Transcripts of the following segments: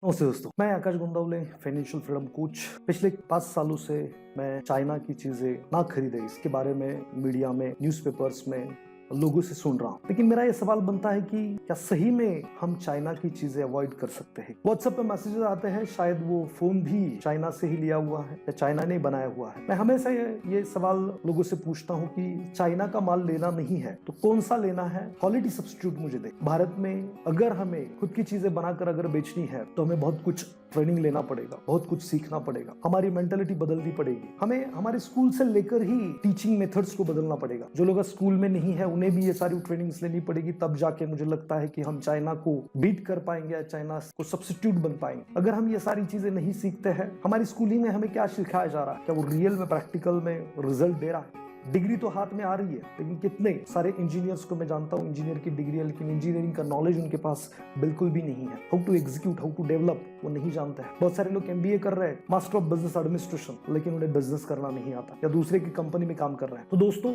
नमस्ते दोस्तों, मैं आकाश गोंदावले, फाइनेंशियल फ्रीडम कोच। पिछले 5 सालों से मैं चाइना की चीजें ना खरीदे इसके बारे में मीडिया में, न्यूज़पेपर्स में लोगों से सुन रहा हूँ। लेकिन मेरा ये सवाल बनता है कि क्या सही में हम चाइना की चीजें अवॉइड कर सकते हैं? व्हाट्सएप पे मैसेजेस आते हैं, शायद वो फोन भी चाइना से ही लिया हुआ है या चाइना ने बनाया हुआ है। मैं हमेशा ये सवाल लोगों से पूछता हूँ कि चाइना का माल लेना नहीं है तो कौन सा लेना है? क्वालिटी सब्स्टिट्यूट मुझे दे। भारत में अगर हमें खुद की चीजें बनाकर अगर बेचनी है तो हमें बहुत कुछ ट्रेनिंग लेना पड़ेगा, बहुत कुछ सीखना पड़ेगा, हमारी मेंटेलिटी बदलनी पड़ेगी। हमें हमारे स्कूल से लेकर ही टीचिंग मेथड्स को बदलना पड़ेगा। जो लोग स्कूल में नहीं है उन्हें भी ये सारी ट्रेनिंग्स लेनी पड़ेगी, तब जाके मुझे लगता है कि हम चाइना को बीट कर पाएंगे या चाइना को सब्स्टिट्यूट बन पाएंगे। अगर हम ये सारी चीजें नहीं सीखते हैं, हमारी स्कूलिंग में हमें क्या सिखाया जा रहा है? क्या वो रियल में, प्रैक्टिकल में रिजल्ट दे रहा है? डिग्री तो हाथ में आ रही है, लेकिन कितने सारे इंजीनियर्स को मैं जानता हूँ, इंजीनियर की डिग्री है लेकिन इंजीनियरिंग का नॉलेज उनके पास बिल्कुल भी नहीं है। How to execute, how to develop वो नहीं जानते हैं। बहुत सारे लोग MBA कर रहे हैं, मास्टर ऑफ बिजनेस एडमिनिस्ट्रेशन, लेकिन उन्हें बिजनेस करना नहीं आता या दूसरे की कंपनी में काम कर रहे हैं। तो दोस्तों,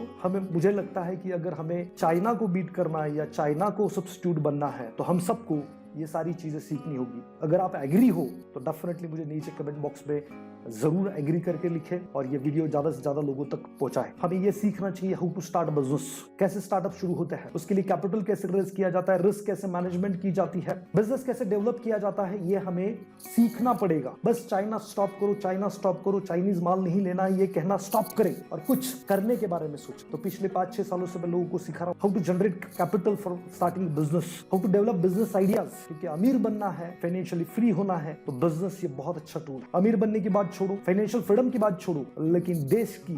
मुझे लगता है कि अगर हमें चाइना को बीट करना है या चाइना को सब्स्टिट्यूट बनना है तो हम सबको ये सारी चीजें सीखनी होगी। अगर आप एग्री हो तो डेफिनेटली मुझे नीचे कमेंट बॉक्स में जरूर एग्री करके लिखें और ये वीडियो ज्यादा से ज्यादा लोगों तक पहुंचाएं। हमें ये सीखना चाहिए हाउ टू स्टार्ट बिजनेस, कैसे स्टार्टअप शुरू होता है, उसके लिए कैपिटल कैसे रेज किया जाता है, रिस्क कैसे मैनेजमेंट की जाती है, बिजनेस कैसे डेवलप किया जाता है, ये हमें सीखना पड़ेगा। बस चाइना स्टॉप करो, चाइना स्टॉप करो, चाइनीज माल नहीं लेना, ये कहना स्टॉप करें और कुछ करने के बारे में सोचें। तो पिछले 5-6 सालों से मैं लोगों को सिखा रहा हूँ how to generate capital for starting business, how to develop business ideas. क्योंकि अमीर बनना है, फाइनेंशियली फ्री होना है तो बिजनेस ये बहुत अच्छा टूल। अमीर बनने की बात छोड़ो, फाइनेंशियल फ्रीडम की बात छोड़ो, लेकिन देश की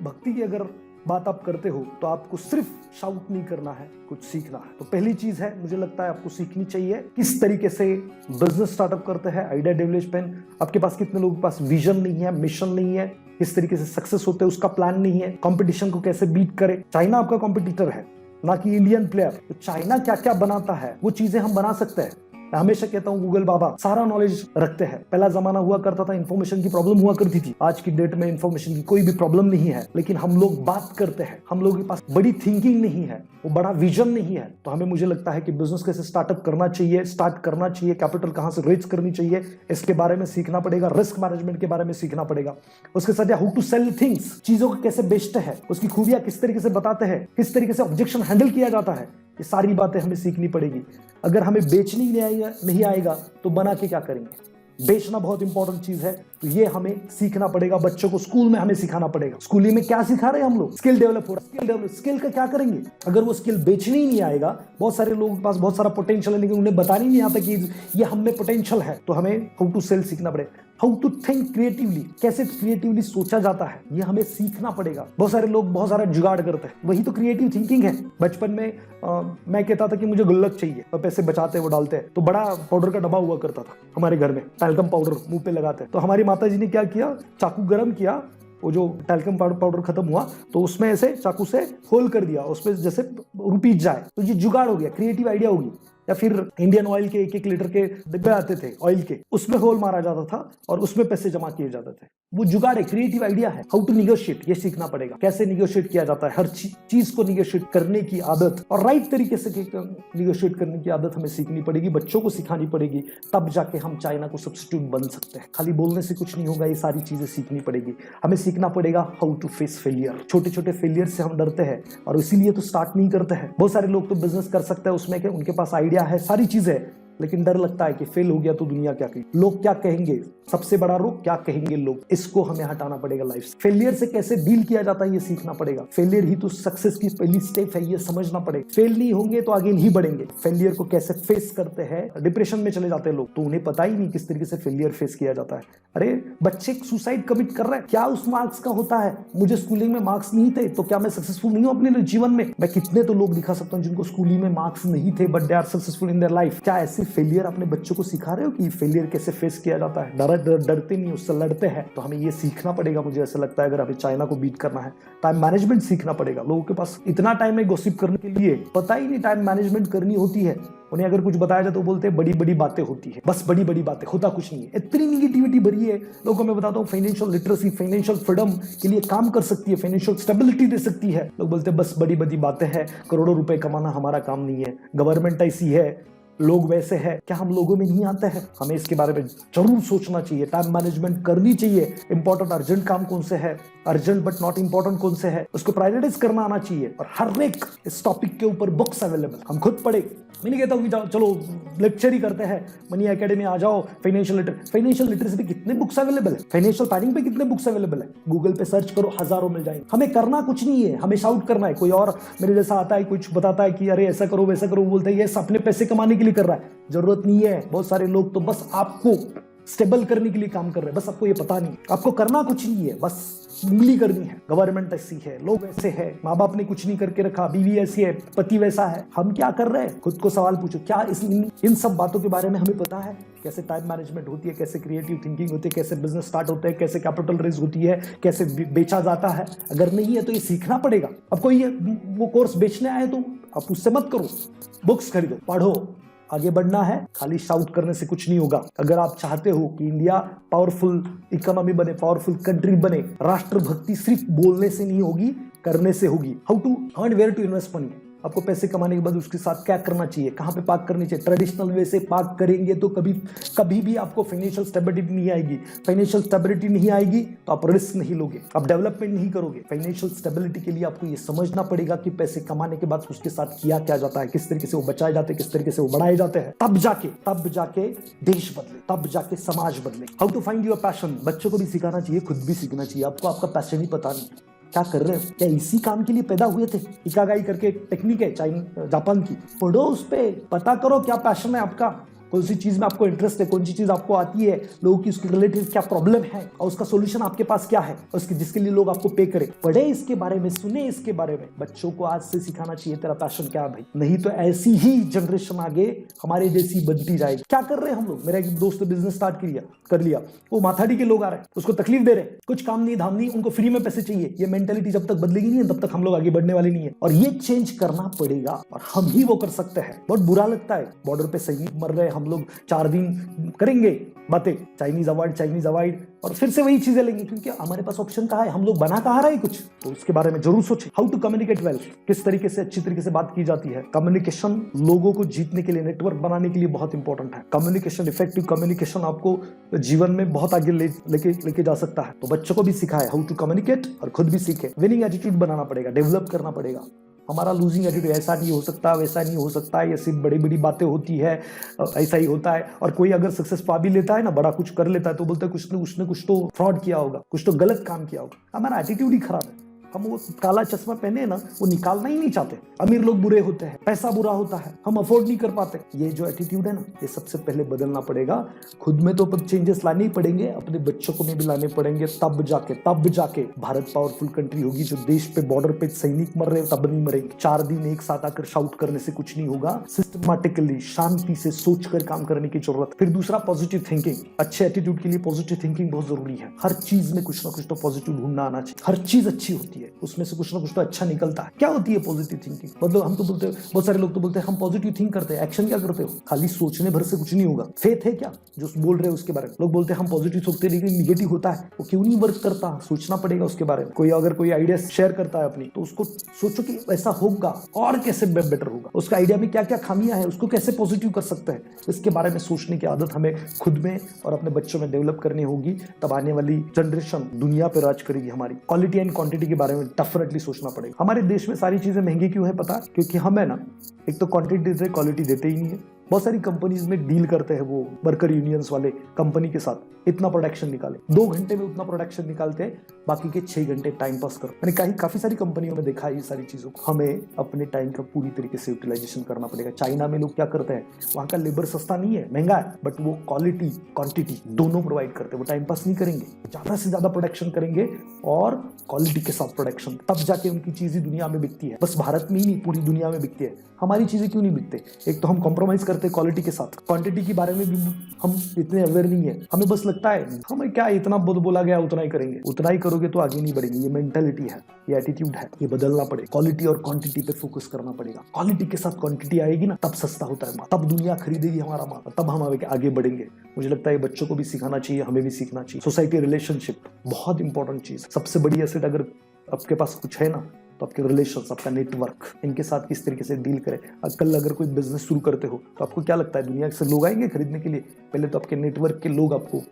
भक्ति की अगर बात आप करते हो तो आपको सिर्फ शाउट नहीं करना है, कुछ सीखना है। तो पहली चीज है, मुझे लगता है आपको सीखनी चाहिए किस तरीके से बिजनेस स्टार्टअप करते हैं, आइडिया डेवलपमेंट। आपके पास कितने लोगों के पास विजन नहीं है, मिशन नहीं है, किस तरीके से सक्सेस होते हैं उसका प्लान नहीं है, कंपटीशन को कैसे बीट करे। चाइना आपका कॉम्पिटिटर है, ना कि इंडियन प्लेयर। तो चाइना क्या क्या बनाता है वो चीजें हम बना सकते हैं। मैं हमेशा कहता हूँ गूगल बाबा सारा नॉलेज रखते हैं। पहला जमाना हुआ करता था, इंफॉर्मेशन की प्रॉब्लम हुआ करती थी। आज की डेट में इंफॉर्मेशन की कोई भी प्रॉब्लम नहीं है, लेकिन हम लोग बात करते हैं, हम लोगों के पास बड़ी थिंकिंग नहीं है, वो बड़ा विजन नहीं है। तो हमें, मुझे लगता है कि बिजनेस कैसे स्टार्टअप करना चाहिए, स्टार्ट करना चाहिए, कैपिटल कहां से रेज करनी चाहिए, इसके बारे में सीखना पड़ेगा। रिस्क मैनेजमेंट के बारे में सीखना पड़ेगा। उसके साथ हाउ टू सेल थिंग्स, चीजों को कैसे बेचते हैं, उसकी खूबियां किस तरीके से बताते हैं, किस तरीके से ऑब्जेक्शन हैंडल किया जाता है, ये सारी बातें हमें सीखनी पड़ेगी। अगर हमें बेचनी नहीं आएगा तो बना के क्या करेंगे? बेचना बहुत इंपॉर्टेंट चीज है, तो ये हमें सीखना पड़ेगा। बच्चों को स्कूल में हमें सिखाना पड़ेगा। स्कूलिंग में क्या सिखा रहे हैं हम लोग? स्किल डेवलप हो रहा है। स्किल का क्या करेंगे? अगर वो स्किल बेचनी ही नहीं आएगा, बहुत सारे लोगों के पास बहुत सारा पोटेंशियल है लेकिन उन्हें बताना ही नहीं आता कि ये हम में पोटेंशियल है, तो हमें हाउ टू सेल सीखना पड़ेगा। हाउ टू थिंक क्रिएटिवली, कैसे क्रिएटिवली सोचा जाता है, ये हमें सीखना पड़ेगा। बहुत सारे लोग बहुत सारा जुगाड़ करते हैं, वही तो क्रिएटिव थिंकिंग है। बचपन में मैं कहता था कि मुझे गुल्लक चाहिए, और पैसे बचाते वो डालते हैं, तो बड़ा पाउडर का डब्बा हुआ करता था हमारे घर में, टैल्कम पाउडर मुंह पे लगाते हैं। तो हमारी माता जी ने क्या किया, चाकू गर्म किया, वो जो टैल्कम पाउडर खत्म हुआ तो उसमें ऐसे चाकू से होल कर दिया, उसमें जैसे रुपीज जाए, तो ये जुगाड़ हो गया, क्रिएटिव आइडिया होगी। या फिर इंडियन ऑयल के 1-1 लीटर के डिब्बे आते थे ऑयल के, उसमें होल मारा जाता था और उसमें पैसे जमा किए जाते थे। वो जुगाड़ है, क्रिएटिव आइडिया है। हाउ टू निगोशिएट, ये सीखना पड़ेगा, कैसे निगोशिएट किया जाता है। हर चीज को निगोशिएट करने की आदत और राइट तरीके से निगोशिएट करने की आदत हमें सीखनी पड़ेगी, बच्चों को सिखानी पड़ेगी, तब जाके हम चाइना को सब्स्टिट्यूट बन सकते हैं। खाली बोलने से कुछ नहीं होगा, ये सारी चीजें सीखनी पड़ेगी। हमें सीखना पड़ेगा हाउ टू फेस फेलियर। छोटे छोटे फेलियर से हम डरते हैं और इसीलिए तो स्टार्ट नहीं करते हैं। बहुत सारे लोग तो बिजनेस कर सकते हैं उसमें, उनके पास आइडिया है, सारी चीजें, लेकिन डर लगता है कि फेल हो गया तो दुनिया क्या कहेगी, लोग क्या कहेंगे, सबसे बड़ा रोग क्या कहेंगे लोग। इसको हमें हटाना पड़ेगा लाइफ से। फेलियर से कैसे डील किया जाता है ये सीखना पड़ेगा। फेलियर ही तो सक्सेस की पहली स्टेप है, ये समझना पड़ेगा। फेल नहीं होंगे तो आगे नहीं बढ़ेंगे। फेलियर को कैसे फेस करते हैं, डिप्रेशन में चले जाते हैं लोग, तो उन्हें पता ही नहीं किस तरीके से फेलियर फेस किया जाता है। अरे बच्चे सुसाइड कमिट कर रहे हैं, क्या उस मार्क्स का होता है? मुझे स्कूलिंग में मार्क्स नहीं थे तो क्या मैं सक्सेसफुल नहीं हूं अपने जीवन में? मैं कितने तो लोग दिखा सकता हूं जिनको स्कूलिंग में मार्क्स नहीं थे but they are successful in their life. क्या ऐसे फेलियर अपने बच्चों को सिखा रहे हो कि फेलियर कैसे फेस किया जाता है? डरते नहीं, उससे लड़ते हैं। तो हमें ये सीखना पड़ेगा, मुझे ऐसा लगता है। अगर हमें चाइना को बीट करना है, टाइम मैनेजमेंट सीखना पड़ेगा। लोगों के पास इतना टाइम है गॉसिप करने के लिए, पता ही नहीं टाइम मैनेजमेंट करनी होती है। उन्हें अगर कुछ बताया जाए तो बोलते हैं बड़ी बड़ी बातें होती है, बस बड़ी बड़ी बातें, होता कुछ नहीं है। इतनी निगेटिविटी भरी है। लोगों को मैं बताता हूँ फाइनेंशियल लिटरेसी, फाइनेंशियल फ्रीडम के लिए काम कर सकती है, फाइनेंशियल स्टेबिलिटी दे सकती है। लोग बोलते हैं बस बड़ी बड़ी बातें हैं, करोड़ों रुपए कमाना हमारा काम नहीं है, गवर्नमेंट ऐसी है, लोग वैसे हैं, क्या हम लोगों में नहीं आते हैं? हमें इसके बारे में जरूर सोचना चाहिए, टाइम मैनेजमेंट करनी चाहिए। इंपॉर्टेंट अर्जेंट काम कौन से है, अर्जेंट बट नॉट इंपॉर्टेंट कौन से है, उसको प्रायोरिटाइज करना आना चाहिए। और हर एक इस टॉपिक के ऊपर बुक्स अवेलेबल, हम खुद पढ़े। मैं नहीं कहता हूँ कि चलो लेक्चर ही करते हैं, मनी एकेडमी आ जाओ, फाइनेंशियल लिटरेसी पे कितने बुक्स अवेलेबल है, फाइनेंशियल प्लानिंग पे कितने बुक्स अवेलेबल है, गूगल पे सर्च करो, हजारों मिल जाएंगे। हमें करना कुछ नहीं है, हमें शाउट करना है। कोई और मेरे जैसा आता है, कुछ बताता है कि अरे ऐसा करो वैसा करो, बोलते हैं ये अपने पैसे कमाने के लिए कर रहा है। जरूरत नहीं है। बहुत सारे लोग तो बस आपको स्टेबल करने के लिए काम कर रहे हैं, बस आपको ये पता नहीं। आपको करना कुछ नहीं है, बस उंगली करनी है। गवर्नमेंट ऐसी है, लोग ऐसे हैं, माँ बाप ने कुछ नहीं करके रखा, बीवी ऐसी है, पति वैसा है, हम क्या कर रहे हैं? खुद को सवाल पूछो, क्या इन सब बातों के बारे में हमें पता है? कैसे टाइम मैनेजमेंट होती है, कैसे क्रिएटिव थिंकिंग होती है, कैसे बिजनेस स्टार्ट होता है, कैसे कैपिटल रेज होती है, कैसे बेचा जाता है? अगर नहीं है तो ये सीखना पड़ेगा। अब कोई वो कोर्स बेचने आए तो आप उससे मत करो, बुक्स खरीदो, पढ़ो। आगे बढ़ना है, खाली शाउट करने से कुछ नहीं होगा। अगर आप चाहते हो कि इंडिया पावरफुल इकोनॉमी बने, पावरफुल कंट्री बने, राष्ट्रभक्ति सिर्फ बोलने से नहीं होगी, करने से होगी। How to earn, where to invest money. आपको पैसे कमाने के बाद उसके साथ क्या करना चाहिए, कहां पे पार्क करनी चाहिए। ट्रेडिशनल वे से पार्क करेंगे तो कभी भी आपको फाइनेंशियल स्टेबिलिटी नहीं आएगी। फाइनेंशियल स्टेबिलिटी नहीं आएगी तो आप रिस्क नहीं लोगे, आप डेवलपमेंट नहीं करोगे। फाइनेंशियल स्टेबिलिटी के लिए आपको ये समझना पड़ेगा कि पैसे कमाने के बाद उसके साथ किया क्या जाता है, किस तरीके से वो बचाए जाते हैं, किस तरीके से वो बढ़ाए जाते हैं। तब जाके देश बदले, तब जाके समाज बदले। How to find your passion. बच्चों को भी सिखाना चाहिए, खुद भी सीखना चाहिए। आपको आपका पैशन ही पता नहीं, क्या कर रहे हैं? क्या इसी काम के लिए पैदा हुए थे? इकागाई करके टेक्निक है जापान की, पढ़ो, उस पे पता करो क्या पैशन है आपका, कौन सी चीज में आपको इंटरेस्ट है, कौन सी चीज आपको आती है, लोगों की उसके रिलेटेड क्या प्रॉब्लम है और उसका सॉल्यूशन आपके पास क्या है, उसके जिसके लिए लोग आपको पे करें। पढ़े इसके बारे में, सुने इसके बारे में। बच्चों को आज से सिखाना चाहिए तेरा पैशन क्या है भाई, नहीं तो ऐसी ही जनरेशन आगे हमारे जैसी बनती जाएगी। क्या कर रहे हैं हम लोग? मेरा एक दोस्त बिजनेस स्टार्ट कर लिया, वो माथाड़ी के लोग आ रहे हैं, उसको तकलीफ दे रहे हैं, कुछ काम नहीं धाम नहीं, उनको फ्री में पैसे चाहिए। ये मेंटेलिटी जब तक बदलेगी नहीं तब तक हम लोग आगे बढ़ने वाले नहीं है, और ये चेंज करना पड़ेगा और हम ही वो कर सकते हैं। बहुत बुरा लगता है, बॉर्डर पे सैनिक मर रहे हैं, हम लोग 4 दिन करेंगे बातें, चाइनीज अवॉइड, और फिर से वही चीजें लेंगे, क्योंकि हमारे पास ऑप्शन कहाँ है, हम लोग बना कहाँ रहे कुछ। तो उसके बारे में जरूर सोचें। हाउ टू कम्युनिकेट वेल, किस तरीके से अच्छी तरीके से बात की जाती है। कम्युनिकेशन लोगों को जीतने के लिए, नेटवर्क बनाने के लिए बहुत इंपॉर्टेंट है। कम्युनिकेशन, इफेक्टिव कम्युनिकेशन आपको जीवन में बहुत आगे लेके जा सकता है। तो बच्चों को भी सिखाए हाउ टू कम्युनिकेट और खुद भी सीखे। विनिंग एटीट्यूड बनाना पड़ेगा, डेवलप करना पड़ेगा। हमारा लूजिंग एटीट्यूड, ऐसा नहीं हो सकता, वैसा नहीं हो सकता, ये सिर्फ बड़ी बड़ी बातें होती है, ऐसा ही होता है। और कोई अगर सक्सेस पा भी लेता है ना, बड़ा कुछ कर लेता है, तो बोलता है उसने कुछ तो फ्रॉड किया होगा, कुछ तो गलत काम किया होगा। हमारा एटीट्यूड ही खराब है। हम वो काला चश्मा पहने ना, वो निकालना ही नहीं चाहते। अमीर लोग बुरे होते हैं, पैसा बुरा होता है, हम अफोर्ड नहीं कर पाते। ये जो एटीट्यूड है ना, ये सबसे पहले बदलना पड़ेगा। खुद में तो चेंजेस लाने ही पड़ेंगे, अपने बच्चों को भी लाने पड़ेंगे, तब जाके भारत पावरफुल कंट्री होगी। जो देश पे बॉर्डर पे सैनिक मर रहे हैं तब नहीं मरेंगे। 4 दिन एक साथ आकर शाउट करने से कुछ नहीं होगा। सिस्टमैटिकली, शांति से सोचकर काम करने की जरूरत। फिर दूसरा, पॉजिटिव थिंकिंग। अच्छे एटीट्यूड के लिए पॉजिटिव थिंकिंग बहुत जरूरी है। हर चीज में कुछ ना कुछ तो पॉजिटिव ढूंढना आना चाहिए। हर चीज अच्छी होती है, उसमें से कुछ ना कुछ तो अच्छा निकलता है। क्या होती है पॉजिटिव थिंकिंग? मतलब हम तो बोलते हैं, बहुत सारे लोग तो बोलते हैं हम पॉजिटिव थिंक करते हैं, एक्शन क्या करते हो? खाली सोचने भर से कुछ नहीं होगा। फेथ है क्या जो बोल रहे हैं उसके बारे में? लोग बोलते हैं हम पॉजिटिव सोचते हैं लेकिन निगेटिव होता है, वो क्यों नहीं वर्क करता? सोचना पड़ेगा उसके बारे में। कोई अगर कोई आइडिया शेयर करता है अपनी, तो उसको सोचो कि ऐसा होगा और कैसे बेटर होगा, उसका आइडिया में क्या क्या खामियां है, उसको कैसे पॉजिटिव कर सकते हैं। इसके बारे में सोचने की आदत हमें खुद में और अपने बच्चों में डेवलप करनी होगी, तब आने वाली जनरेशन दुनिया पे राज करेगी हमारी। क्वालिटी एंड क्वांटिटी के बारे में डेफिनेटली सोचना पड़ेगा। हमारे देश में सारी चीजें महंगी क्यों है पता? क्योंकि हम है ना, एक तो क्वांटिटी देते, क्वालिटी देते ही नहीं है। बहुत सारी कंपनीज में डील करते हैं वो वर्कर यूनियंस वाले कंपनी के साथ, इतना प्रोडक्शन निकाले, 2 घंटे में उतना प्रोडक्शन निकालते हैं, बाकी के 6 घंटे टाइम पास करो। मैंने काफी सारी कंपनियों में देखा है ये सारी चीजों को। हमें अपने टाइम का पूरी तरीके से यूटिलाइजेशन करना पड़ेगा। चाइना में लोग क्या करते हैं, वहां का लेबर सस्ता नहीं है, महंगा है, बट वो क्वालिटी क्वांटिटी दोनों प्रोवाइड करते हैं। वो टाइम पास नहीं करेंगे, ज्यादा से ज्यादा प्रोडक्शन करेंगे और क्वालिटी के साथ प्रोडक्शन, तब जाके उनकी चीजें दुनिया में बिकती है। बस भारत में ही नहीं, पूरी दुनिया में बिकती है। हमारी चीजें क्यों नहीं बिकते? एक तो हम कॉम्प्रोमाइज करते हैं क्वालिटी के साथ, क्वांटिटी के बारे में भी हम इतने अवेयर नहीं है। हमें बस लगता है हमें क्या इतना बोला गया उतना ही करेंगे, उतना ही करोगे तो आगे नहीं बढ़ेंगे। ये मेंटालिटी है, ये एटीट्यूड है, ये बदलना पड़ेगा। क्वालिटी और क्वांटिटी पे फोकस करना पड़ेगा। क्वालिटी के साथ क्वांटिटी आएगी ना, तब सस्ता होता है माल, तब दुनिया खरीदेगी हमारा माल, तब हम आगे बढ़ेंगे। मुझे लगता है बच्चों को भी सिखाना चाहिए, हमें भी सीखना चाहिए। सोसाइटी रिलेशनशिप बहुत इंपॉर्टेंट चीज, सबसे बड़ी एसेट अगर आपके पास कुछ है ना, तो आपके रिलेशंस, आपका नेटवर्क, इनके साथ किस तरीके से डील करें। कल अगर कोई बिजनेस शुरू करते हो तो आपको क्या लगता है दुनिया से लोग आएंगे खरीदने के लिए? पहले तो आपके नेटवर्क के लोग आपको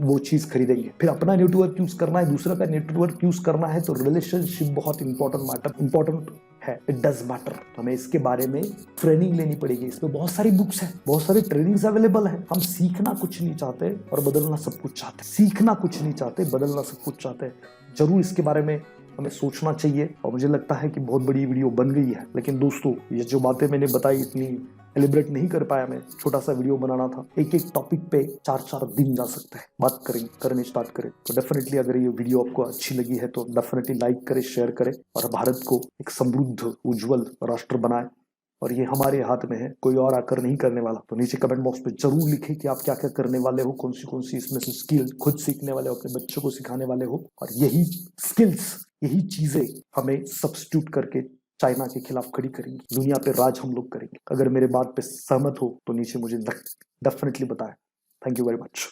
वो चीज खरीदेंगे। फिर अपना नेटवर्क यूज करना है, दूसरा का नेटवर्क यूज करना है, तो रिलेशनशिप बहुत इंपॉर्टेंट है। It does matter. हमें इसके बारे में ट्रेनिंग लेनी पड़ेगी। इसमें बहुत सारी बुक्स हैं, बहुत सारी ट्रेनिंग्स अवेलेबल हैं। हम सीखना कुछ नहीं चाहते और बदलना सब कुछ चाहते। सीखना कुछ नहीं चाहते, बदलना सब कुछ चाहते। जरूर इसके बारे में हमें सोचना चाहिए। और मुझे लगता है कि बहुत बड़ी वीडियो बन गई है, लेकिन दोस्तों ये जो बातें मैंने बताई इतनी एलिब्रेट नहीं कर पाया मैं। छोटा सा वीडियो बनाना था। एक एक टॉपिक पे 4-4 दिन जा सकते हैं। बात करने स्टार्ट करें तो डेफिनेटली अगर ये वीडियो आपको अच्छी लगी है तो डेफिनेटली लाइक करें, शेयर करें और भारत को एक समृद्ध उज्जवल राष्ट्र बनाए। और ये हमारे हाथ में है, कोई और आकर नहीं करने वाला। तो नीचे कमेंट बॉक्स में जरूर लिखें कि आप क्या क्या करने वाले हो, कौन सी इसमें से स्किल खुद सीखने वाले हो, अपने बच्चों को सिखाने वाले हो। और यही स्किल्स, यही चीजें हमें सब्स्टिट्यूट करके चाइना के खिलाफ खड़ी करेंगी। दुनिया पे राज हम लोग करेंगे। अगर मेरे बात पे सहमत हो तो नीचे मुझे डेफिनेटली बताएं। Thank you very much.